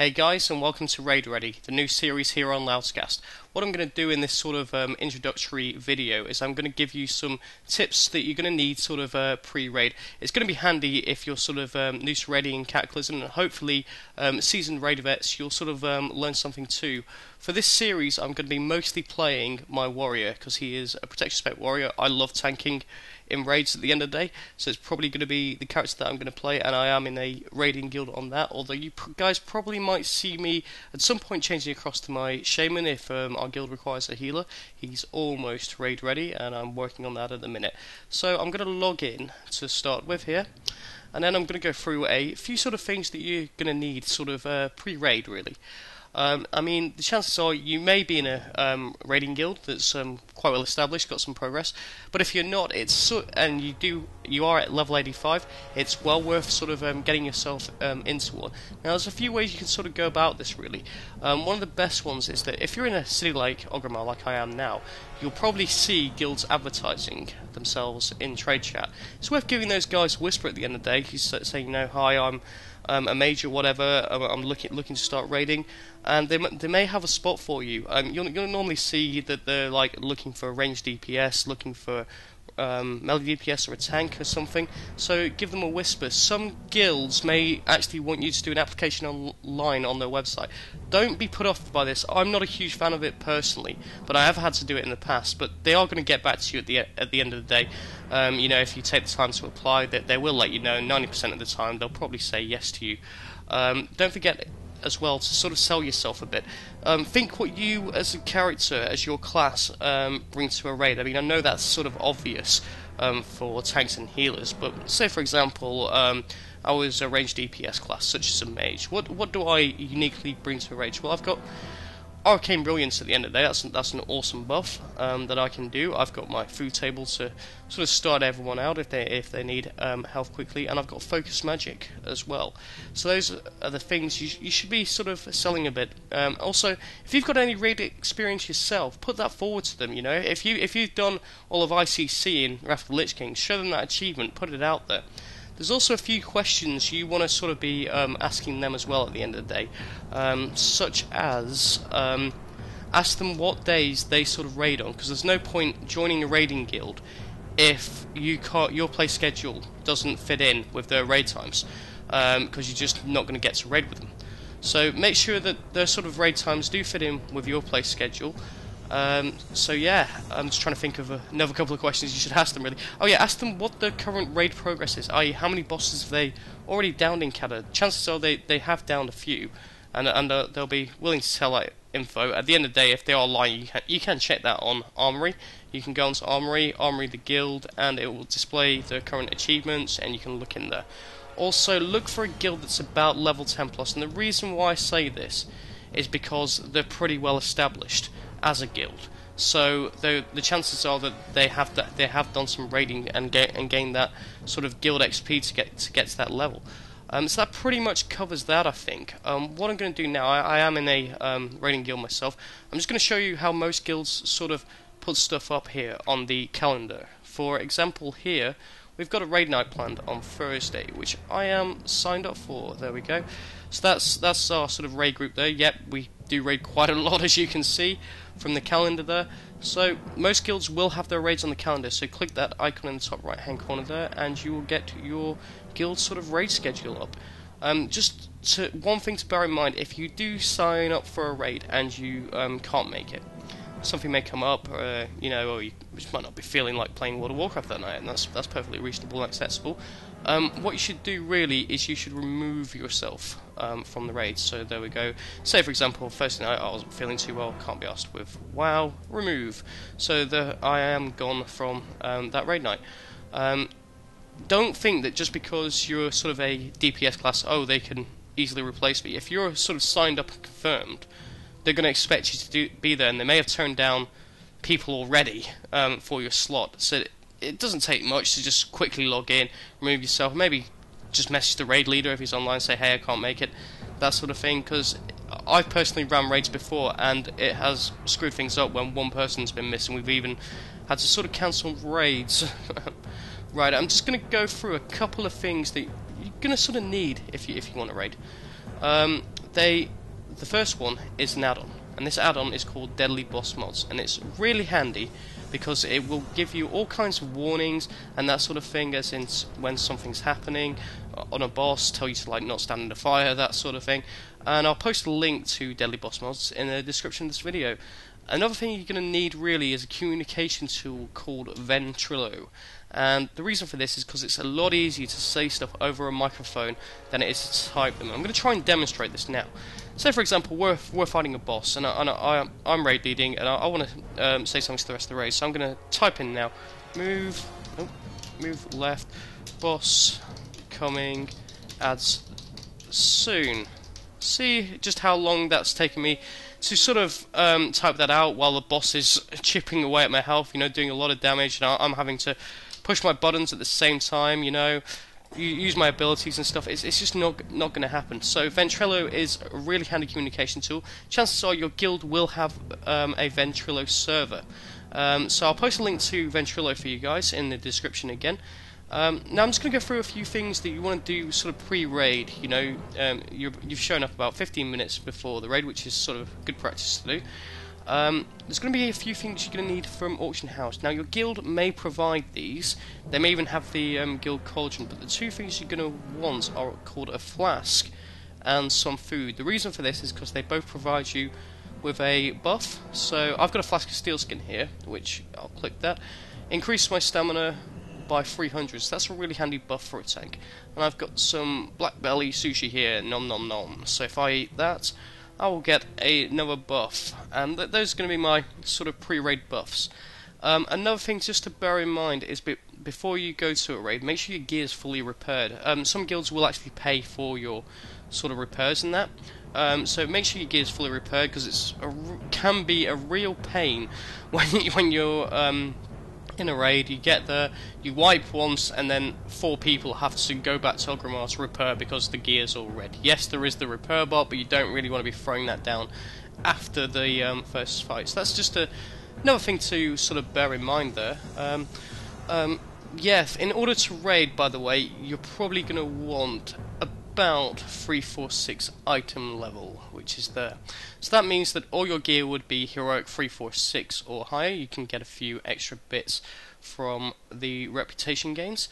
Hey guys, and welcome to Raid Ready, the new series here on LoudsCast. What I'm going to do in this sort of introductory video is I'm going to give you some tips that you're going to need sort of pre-raid. It's going to be handy if you're sort of new to raiding Cataclysm, and hopefully seasoned raid vets, you'll sort of learn something too. For this series, I'm going to be mostly playing my warrior, because he is a protection spec warrior. I love tanking in raids at the end of the day, so it's probably going to be the character that I'm going to play, and I am in a raiding guild on that, although you guys probably might see me at some point changing across to my shaman if our guild requires a healer. He's almost raid ready, and I'm working on that at the minute. So I'm going to log in to start with here, and then I'm going to go through a few sort of things that you're going to need sort of pre-raid really. I mean, the chances are you may be in a raiding guild that's quite well established, got some progress. But if you're not, and you are at level 85, it's well worth sort of getting yourself into one. Now, there's a few ways you can sort of go about this really. One of the best ones is that if you're in a city like Ogrimmar, like I am now, you'll probably see guilds advertising themselves in trade chat. It's worth giving those guys a whisper at the end of the day. You say, you know, hi, I'm a major, whatever. I'm looking to start raiding, and they may have a spot for you. You'll normally see that they're like looking for a ranged DPS, looking for melee DPS or a tank or something. So give them a whisper. Some guilds may actually want you to do an application online on their website. Don't be put off by this. I'm not a huge fan of it personally, but I have had to do it in the past. But they are going to get back to you at the end of the day. You know, if you take the time to apply, they will let you know. 90% of the time, they'll probably say yes to you. Don't forget as well to sort of sell yourself a bit. Think what you as a character, as your class, bring to a raid. I mean, I know that's sort of obvious for tanks and healers, but say for example I was a ranged DPS class, such as a mage. What do I uniquely bring to a raid? Well, I've got Arcane Brilliance at the end of the day. That's an awesome buff that I can do. I've got my food table to sort of start everyone out if they need health quickly, and I've got Focus Magic as well. So those are the things you should be sort of selling a bit. Also, if you've got any raid experience yourself, put that forward to them. You know, if you've done all of ICC in Wrath of the Lich King, show them that achievement, put it out there. There's also a few questions you want to sort of be asking them as well at the end of the day, such as ask them what days they sort of raid on, because there's no point joining a raiding guild if your play schedule doesn't fit in with their raid times, because you're just not going to get to raid with them. So make sure that their sort of raid times do fit in with your play schedule. So yeah, I'm just trying to think of another couple of questions you should ask them really. Oh yeah, ask them what the current raid progress is, i.e. how many bosses have they already downed in Cata. Chances are they have downed a few, and they'll be willing to tell that info. At the end of the day, if they are lying, you can check that on Armory. You can go onto Armory the guild, and it will display the current achievements, and you can look in there. Also, look for a guild that's about level 10 plus, and the reason why I say this is because they're pretty well established as a guild, so the chances are that they have done some raiding and gained that sort of guild XP to get to that level. So that pretty much covers that, I think. What I'm going to do now, I am in a raiding guild myself. I'm just going to show you how most guilds sort of put stuff up here on the calendar. For example, here we've got a raid night planned on Thursday, which I am signed up for. There we go. So that's our sort of raid group there. Yep, we do raid quite a lot, as you can see from the calendar there. So most guilds will have their raids on the calendar, so click that icon in the top right hand corner there, and you will get your guild sort of raid schedule up. One thing to bear in mind: if you do sign up for a raid and you can't make it, something may come up, you know, or you just might not be feeling like playing World of Warcraft that night, and that's perfectly reasonable and acceptable. What you should do really is you should remove yourself from the raid. So there we go. Say for example, first night I wasn't feeling too well, can't be asked with WoW, remove. So I am gone from that raid night. Don't think that just because you're sort of a DPS class, oh, they can easily replace me. If you're sort of signed up and confirmed, they're going to expect you to be there, and they may have turned down people already for your slot. So it doesn't take much to just quickly log in, remove yourself, maybe just message the raid leader if he's online, say, hey, I can't make it, that sort of thing, because I've personally ran raids before, and it has screwed things up when one person's been missing. We've even had to sort of cancel raids. Right, I'm just going to go through a couple of things that you're going to sort of need if you want to raid. The first one is an add-on, and this add-on is called Deadly Boss Mods, and it's really handy because it will give you all kinds of warnings and that sort of thing, as in when something's happening on a boss, tell you to like not stand under fire, that sort of thing. And I'll post a link to Deadly Boss Mods in the description of this video. Another thing you're going to need really is a communication tool called Ventrilo, and the reason for this is because it's a lot easier to say stuff over a microphone than it is to type them. I'm going to try and demonstrate this now. Say for example we're fighting a boss, and I'm raid leading, and I want to say something to the rest of the raid, so I'm going to type in now, move left, boss coming, ads soon. See just how long that's taken me to sort of type that out while the boss is chipping away at my health, you know, doing a lot of damage, and I'm having to push my buttons at the same time, you know, use my abilities and stuff. It's just not going to happen. So Ventrilo is a really handy communication tool. Chances are your guild will have a Ventrilo server. So I'll post a link to Ventrilo for you guys in the description again. Now I'm just going to go through a few things that you want to do sort of pre-raid. You know, you've shown up about 15 minutes before the raid, which is sort of good practice to do. There's going to be a few things you're going to need from Auction House. Now your guild may provide these, they may even have the guild cauldron, but the two things you're going to want are called a flask and some food. The reason for this is because they both provide you with a buff. So I've got a flask of steel skin here, which I'll click that, increase my stamina by 300, so that's a really handy buff for a tank. And I've got some black belly sushi here, nom nom nom, so if I eat that I will get another buff, and those are going to be my sort of pre-raid buffs. Another thing just to bear in mind is before you go to a raid, make sure your gear is fully repaired. Some guilds will actually pay for your sort of repairs and that, so make sure your gear is fully repaired, because it can be a real pain when you're in a raid. You get there, you wipe once, and then 4 people have to go back to Elgrimmar to repair because the gear's all red. Yes, there is the repair bot, but you don't really want to be throwing that down after the first fight. So that's just another thing to sort of bear in mind there. Yeah, in order to raid, by the way, you're probably going to want about 346 item level, which is there. So that means that all your gear would be heroic 346 or higher. You can get a few extra bits from the reputation gains.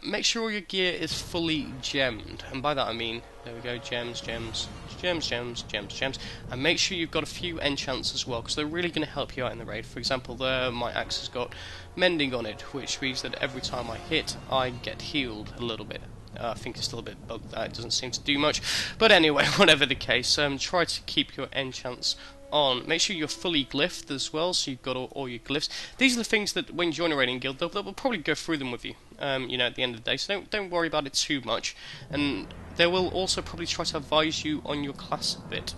Make sure all your gear is fully gemmed, and by that I mean, there we go, gems, gems, gems, gems, gems, gems, and make sure you've got a few enchants as well, because they're really going to help you out in the raid. For example, there my axe has got mending on it, which means that every time I hit, I get healed a little bit. I think it's still a bit bugged, that doesn't seem to do much, but anyway, whatever the case, try to keep your enchants on. Make sure you're fully glyphed as well, so you've got all your glyphs. These are the things that when you join a raiding guild, they'll probably go through them with you, you know, at the end of the day, so don't worry about it too much, and they will also probably try to advise you on your class a bit.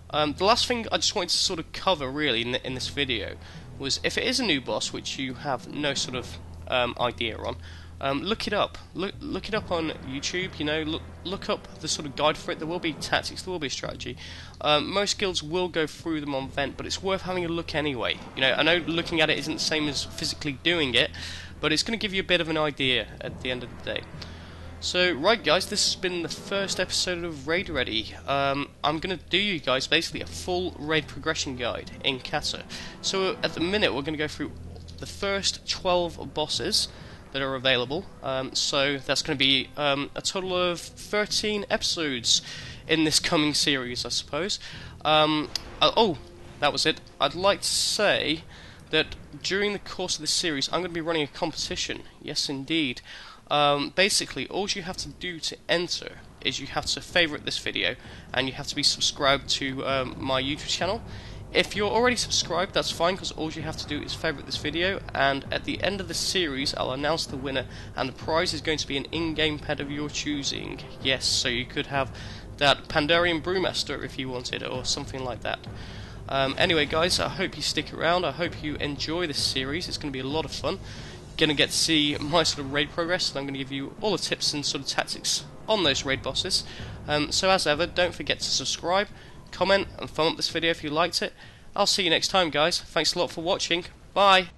The last thing I just wanted to sort of cover really in this video was, if it is a new boss which you have no sort of idea on, look it up. Look it up on YouTube. You know, look up the sort of guide for it. There will be tactics. There will be a strategy. Most guilds will go through them on Vent, but it's worth having a look anyway. You know, I know looking at it isn't the same as physically doing it, but it's going to give you a bit of an idea at the end of the day. So, right guys, this has been the first episode of Raid Ready. I'm going to do you guys basically a full raid progression guide in Cata. So at the minute we're going to go through the first 12 bosses that are available, so that's going to be a total of 13 episodes in this coming series, I suppose. Oh, that was it. I'd like to say that during the course of this series I'm going to be running a competition. Yes indeed. Basically all you have to do to enter is you have to favourite this video, and you have to be subscribed to my YouTube channel. If you're already subscribed, that's fine, because all you have to do is favourite this video, and at the end of the series I'll announce the winner, and the prize is going to be an in-game pet of your choosing. Yes, so you could have that Pandarian Brewmaster if you wanted, or something like that. Anyway guys, I hope you stick around, I hope you enjoy this series, it's going to be a lot of fun. You're going to get to see my sort of raid progress, and I'm going to give you all the tips and sort of tactics on those raid bosses. So as ever, don't forget to subscribe, comment and thumb up this video if you liked it. I'll see you next time guys, thanks a lot for watching, bye!